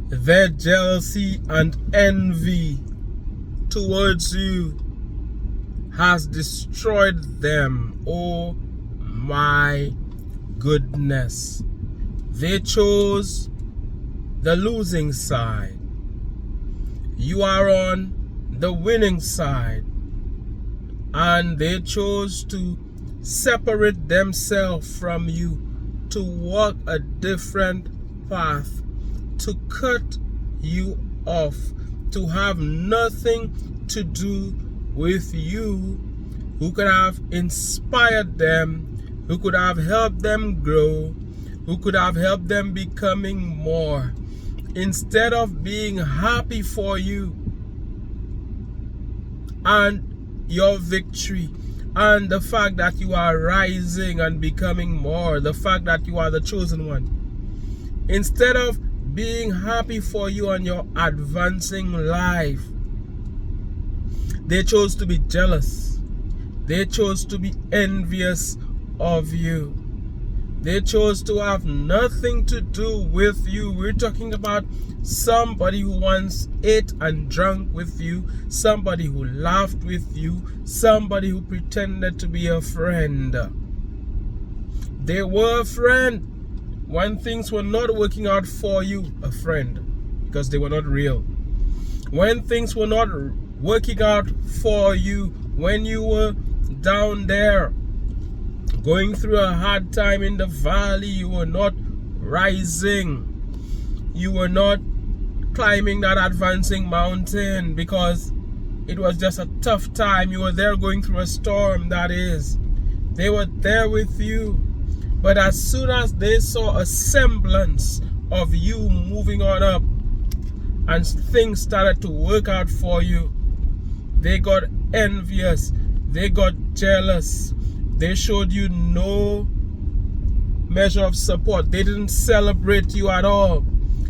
Their jealousy and envy towards you has destroyed them. Oh my goodness. They chose the losing side. You are on the winning side. And they chose to separate themselves from you, to walk a different path, to cut you off, to have nothing to do with you, who could have inspired them, who could have helped them grow, who could have helped them becoming more. Instead of being happy for you and your victory and the fact that you are rising and becoming more, the fact that you are the chosen one, instead of being happy for you and your advancing life, they chose to be jealous. They chose to be envious of you. They chose to have nothing to do with you. We're talking about somebody who once ate and drank with you, somebody who laughed with you, somebody who pretended to be a friend. They were a friend when things were not working out for you, a friend, because they were not real. When things were not working out for you, when you were down there going through a hard time in the valley, you were not rising. You were not climbing that advancing mountain because it was just a tough time. You were there going through a storm, that is. They were there with you. But as soon as they saw a semblance of you moving on up and things started to work out for you, they got envious. They got jealous. They showed you no measure of support. They didn't celebrate you at all.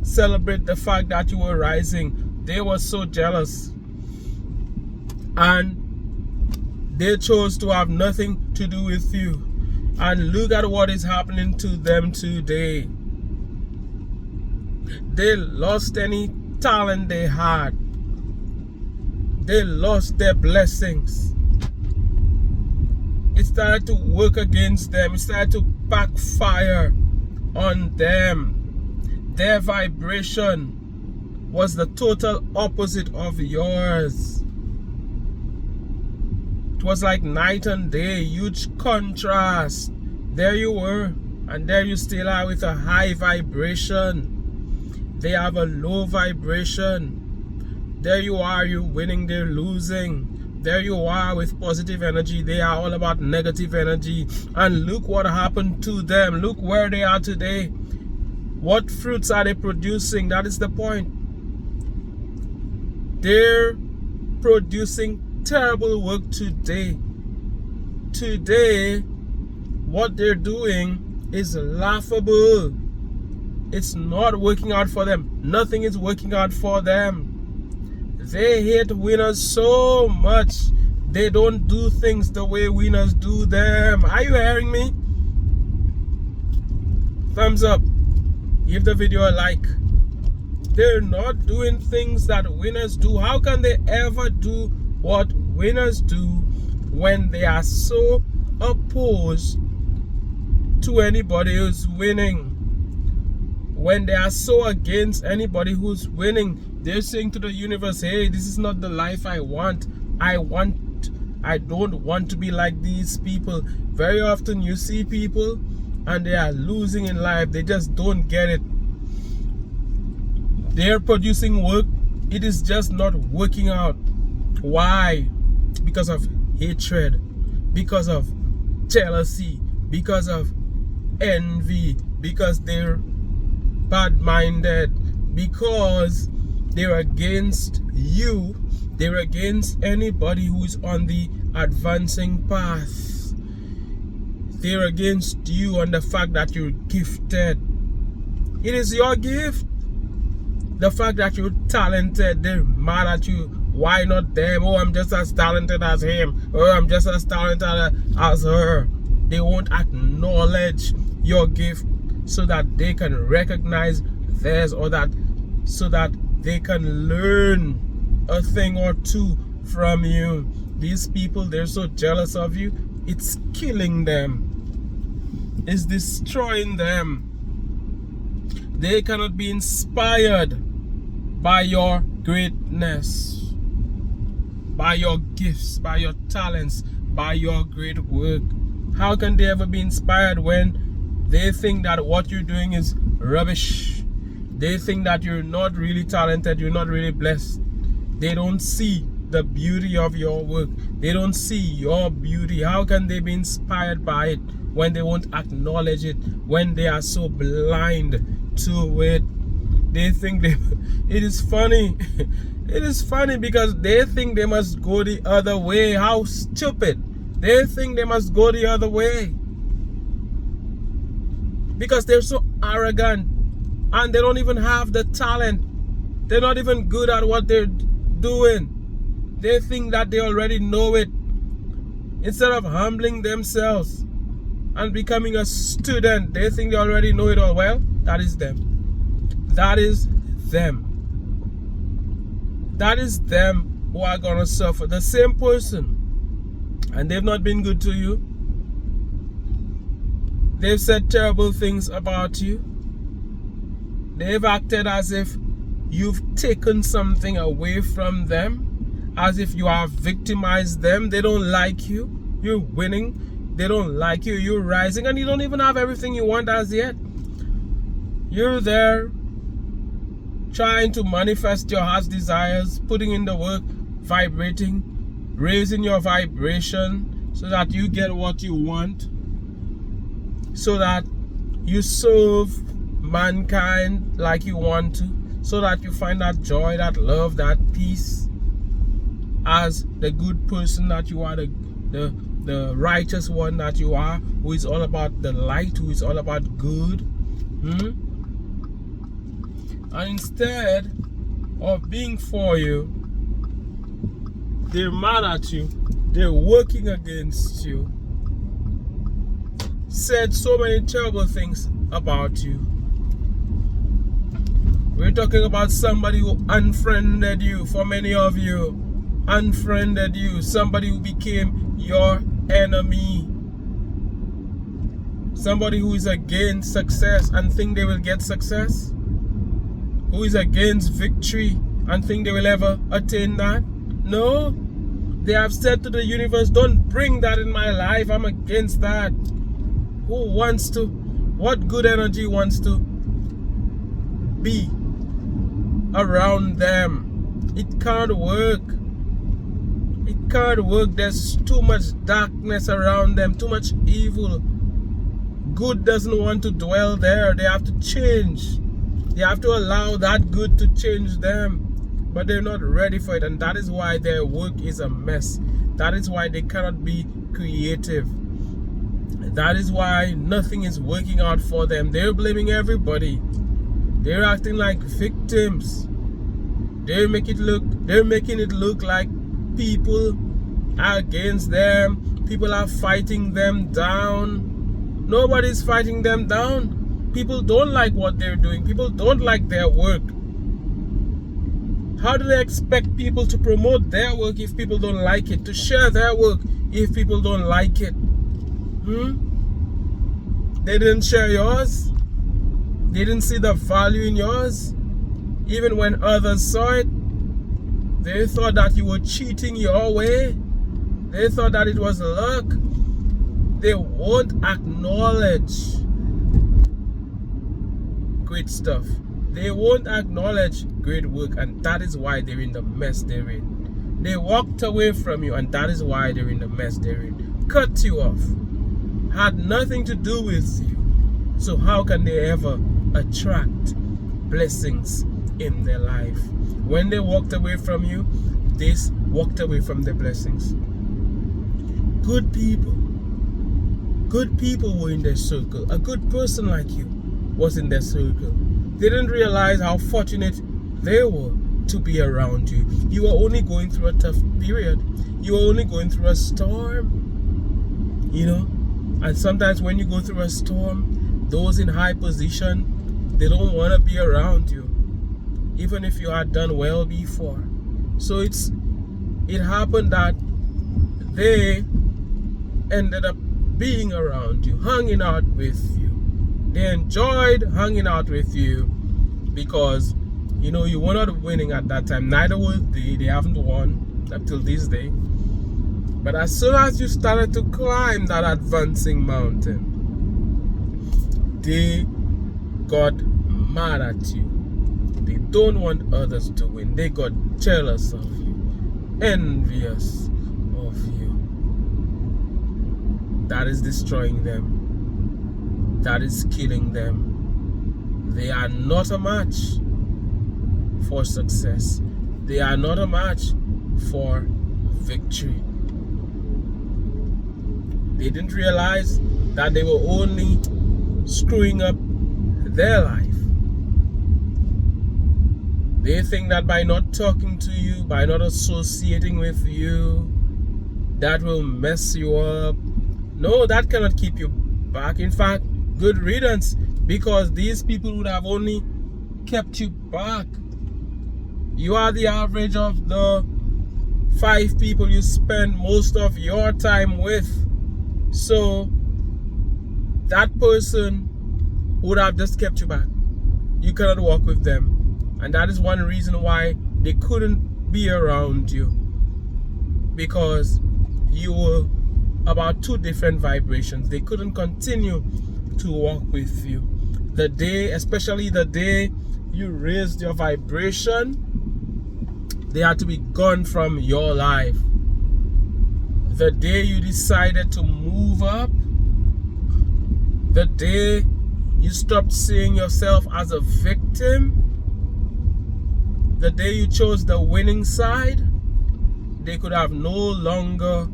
Celebrate the fact that you were rising. They were so jealous. And they chose to have nothing to do with you. And look at what is happening to them today. They lost any talent they had. They lost their blessings. It started to work against them. It started to backfire on them. Their vibration was the total opposite of yours. It was like night and day, huge contrast. There you were, and there you still are with a high vibration. They have a low vibration. There you are, you're winning, they're losing. There you are with positive energy. They are all about negative energy. And look what happened to them. Look where they are today. What fruits are they producing? That is the point. They're producing terrible work today. Today, what they're doing is laughable. It's not working out for them. Nothing is working out for them. They hate winners so much. They don't do things the way winners do them. Are you hearing me? Thumbs up. Give the video a like. They're not doing things that winners do. How can they ever do what winners do when they are so opposed to anybody who's winning? When they are so against anybody who's winning, they're saying to the universe, hey, this is not the life I want. I don't want to be like these people. Very often you see people and they are losing in life. They just don't get it. They're producing work. It is just not working out. Why? Because of hatred, because of jealousy, because of envy, because they're bad-minded, because they're against you. They're against anybody who's on the advancing path. They're against you and the fact that you're gifted. It is your gift. The fact that you're talented, they're mad at you. Why not them? Oh, I'm just as talented as him. Oh, I'm just as talented as her. They won't acknowledge your gift so that they can recognize theirs, or that so that they can learn a thing or two from you. These people, they're so jealous of you, it's killing them. It's destroying them. They cannot be inspired by your greatness, by your gifts, by your talents, by your great work. How can they ever be inspired when they think that what you're doing is rubbish? They think that you're not really talented, you're not really blessed. They don't see the beauty of your work. They don't see your beauty. How can they be inspired by it when they won't acknowledge it, when they are so blind to it? They think it is funny. It is funny because they think they must go the other way. How stupid. They think they must go the other way because they're so arrogant and they don't even have the talent. They're not even good at what they're doing. They think that they already know it. Instead of humbling themselves and becoming a student, they think they already know it all. Well, that is them. That is them. That is them who are going to suffer. The same person. And they've not been good to you. They've said terrible things about you. They've acted as if you've taken something away from them, as if you have victimized them. They don't like you. You're winning. They don't like you. You're rising, and you don't even have everything you want as yet. You're there trying to manifest your heart's desires, putting in the work, vibrating, raising your vibration so that you get what you want, so that you serve mankind like you want to, so that you find that joy, that love, that peace as the good person that you are, the righteous one that you are, who is all about the light, who is all about good. And instead of being for you, they're mad at you. They're working against you. Said so many terrible things about you. We're talking about somebody who unfriended you. For many of you, unfriended you. Somebody who became your enemy. Somebody who is against success and think they will get success. Who is against victory and think they will ever attain that. No, they have said to the universe, don't bring that in my life. I'm against that. Who wants to? What good energy wants to be around them? It can't work. It can't work. There's too much darkness around them, too much evil. Good doesn't want to dwell there. They have to change. They have to allow that good to change them. But they're not ready for it, and that is why their work is a mess. That is why they cannot be creative. That is why nothing is working out for them. They're blaming everybody. They're acting like victims. They're making it look like people are against them. People are fighting them down. Nobody's fighting them down. People don't like what they're doing. People don't like their work. How do they expect people to promote their work if people don't like it? To share their work if people don't like it? They didn't share yours. They didn't see the value in yours. Even when others saw it, they thought that you were cheating your way. They thought that it was luck. They won't acknowledge great stuff. They won't acknowledge great work, and that is why they're in the mess they're in. They walked away from you, and that is why they're in the mess they're in. Cut you off. Had nothing to do with you. So how can they ever attract blessings in their life? When they walked away from you, they walked away from their blessings. Good people were in their circle. A good person like you was in their circle. They didn't realize how fortunate they were to be around you. You were only going through a tough period. You were only going through a storm. You know? And sometimes when you go through a storm, those in high position, they don't want to be around you. even if you had done well before. So it happened that they ended up being around you, hanging out with you. They enjoyed hanging out with you because you know you were not winning at that time. Neither were they. They haven't won up till this day. But as soon as you started to climb that advancing mountain, they got mad at you. They don't want others to win. They got jealous of you, envious of you. That is destroying them. That is killing them. They are not a match for success. They are not a match for victory. They didn't realize that they were only screwing up their life. They think that by not talking to you, by not associating with you, that will mess you up. No, that cannot keep you back. In fact, good riddance, because these people would have only kept you back. You are the average of the 5 people you spend most of your time with. So that person would have just kept you back. You cannot walk with them. And that is one reason why they couldn't be around you. Because you were about 2 different vibrations. They couldn't continue to walk with you. The day, especially the day you raised your vibration, they had to be gone from your life. The day you decided to move up, the day you stopped seeing yourself as a victim, the day you chose the winning side, they could have no longer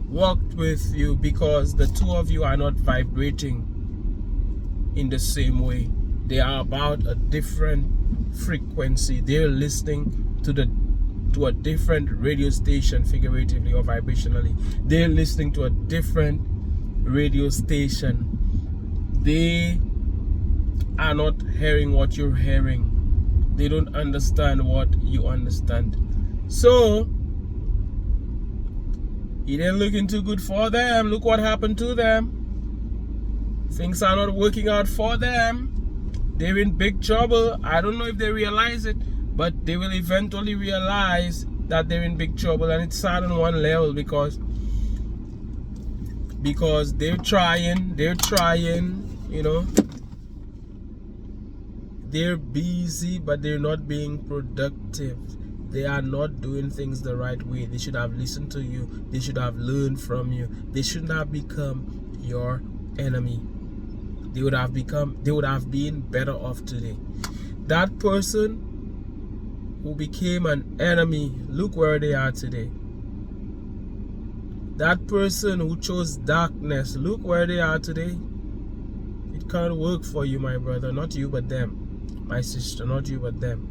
walked with you because the 2 of you are not vibrating in the same way. They are about a different frequency. They're listening to a different radio station, figuratively or vibrationally. They're listening to a different radio station. They are not hearing what you're hearing. They don't understand what you understand. So it ain't looking too good for them. Look what happened to them. Things are not working out for them. They're in big trouble. I don't know if they realize it, but they will eventually realize that they're in big trouble. And it's sad on one level because they're trying, you know. They're busy, but they're not being productive. They are not doing things the right way. They should have listened to you. They should have learned from you. They shouldn't have become your enemy. They would have been better off today. That person who became an enemy, look where they are today. That person who chose darkness, look where they are today. It can't work for you, my brother. Not you, but them. My sister, not you, but them.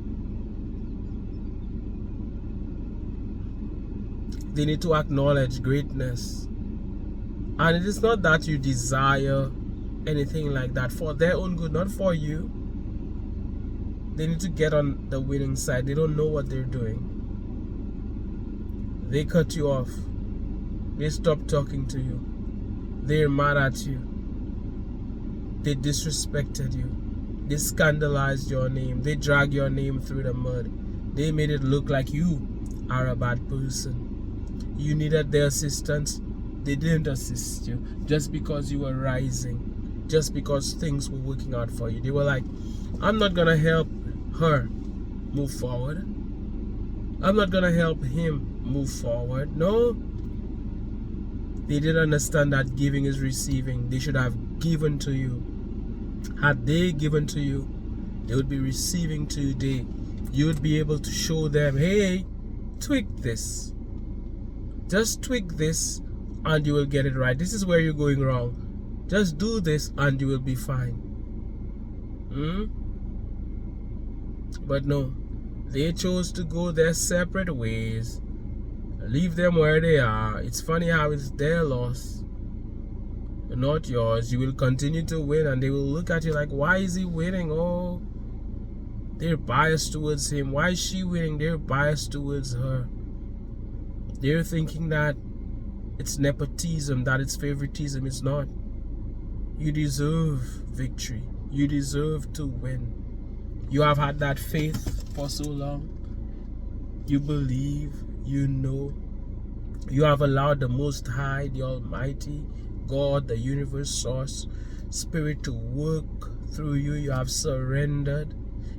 They need to acknowledge greatness. And it is not that you desire anything like that. For their own good, not for you. They need to get on the winning side. They don't know what they're doing. They cut you off. They stop talking to you. They're mad at you. They disrespected you. They scandalized your name. They dragged your name through the mud. They made it look like you are a bad person. You needed their assistance. They didn't assist you just because you were rising. Just because things were working out for you. They were like, I'm not going to help her move forward. I'm not going to help him move forward. No. They didn't understand that giving is receiving. They should have given to you. Had they given to you, they would be receiving today. You would be able to show them, hey, tweak this. Just tweak this and you will get it right. This is where you're going wrong. Just do this and you will be fine. But no, they chose to go their separate ways. Leave them where they are. It's funny how it's their loss, not yours. You will continue to win and they will look at you like, why is he winning? Oh, They're biased towards him. Why is she winning? They're biased towards her. They're thinking that it's nepotism, that it's favoritism. It's not. You deserve victory. You deserve to win. You have had that faith for so long. You believe, you know. You have allowed the Most High, the Almighty, God, the universe source, Spirit to work through you. You have surrendered.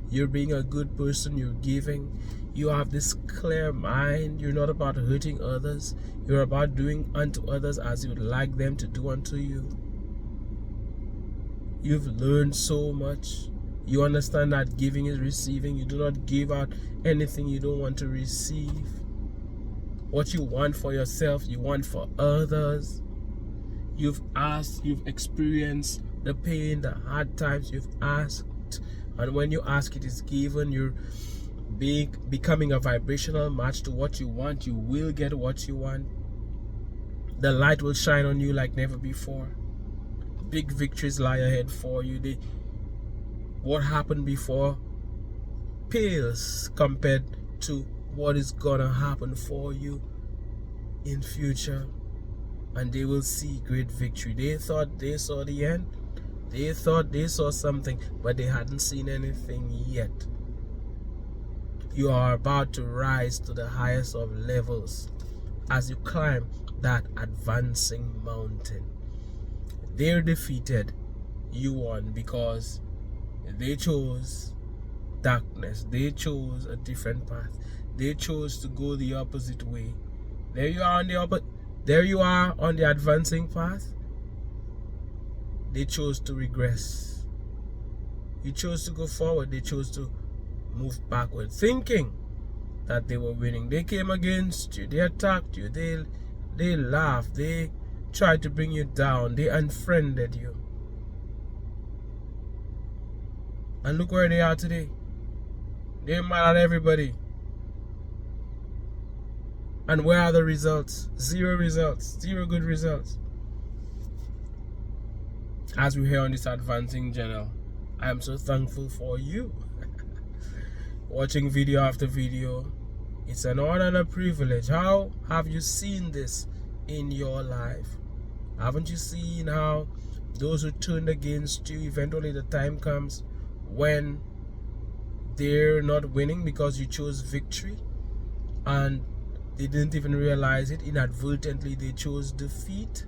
You're being a good person. You're giving. You have this clear mind. You're not about hurting others. You're about doing unto others as you would like them to do unto you. You've learned so much. You understand that giving is receiving. You do not give out anything you don't want to receive. What you want for yourself, you want for others. You've asked, you've experienced the pain, the hard times. You've asked, and when you ask, it is given. You're becoming a vibrational match to what you want. You will get what you want. The light will shine on you like never before. Big victories lie ahead for you. What happened before pales compared to what is gonna happen for you in future. And they will see great victory. They thought they saw the end. They thought they saw something, but they hadn't seen anything yet. You are about to rise to the highest of levels as you climb that advancing mountain. They're defeated. You won because they chose darkness. They chose a different path. They chose to go the opposite way. There you are on the advancing path. They chose to regress. You chose to go forward. They chose to move backward, thinking that they were winning. They came against you. They attacked you. They laughed. They tried to bring you down. They unfriended you. And look where they are today. They're mad at everybody. And where are the results? Zero results. Zero good results. As we hear on this advancing channel, I am so thankful for you. Watching video after video. It's an honor and a privilege. How have you seen this in your life? Haven't you seen how those who turned against you, eventually the time comes when they're not winning because you chose victory and they didn't even realize it? Inadvertently they chose defeat.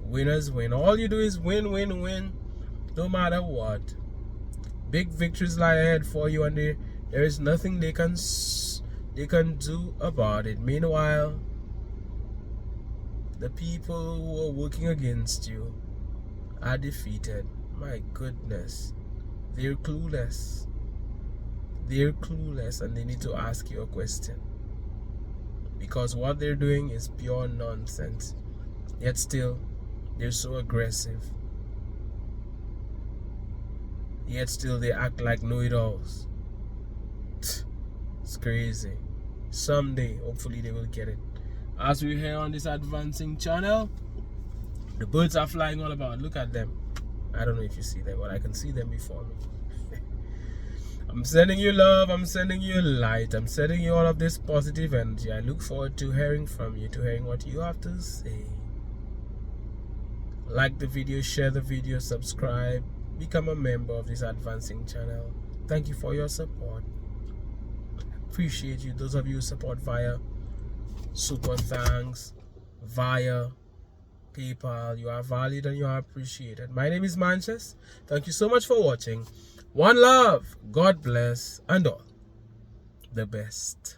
Winners win. All you do is win, win, win, no matter what. Big victories lie ahead for you, and there is nothing they can do about it. Meanwhile, the people who are working against you are defeated. My goodness, they're clueless. They're clueless, and they need to ask you a question, because what they're doing is pure nonsense. Yet still, they're so aggressive. Yet still they act like know-it-alls. It's crazy. Someday, hopefully they will get it. As we hear on this advancing channel, the birds are flying all about. Look at them. I don't know if you see them, but I can see them before me. I'm sending you love. I'm sending you light. I'm sending you all of this positive energy. I look forward to hearing from you, to hearing what you have to say. Like the video, share the video, subscribe, become a member of this advancing channel. Thank you for your support. Appreciate you. Those of you who support via super thanks, via PayPal, you are valued and you are appreciated. My name is Mantius. Thank you so much for watching. One love. God bless and all the best.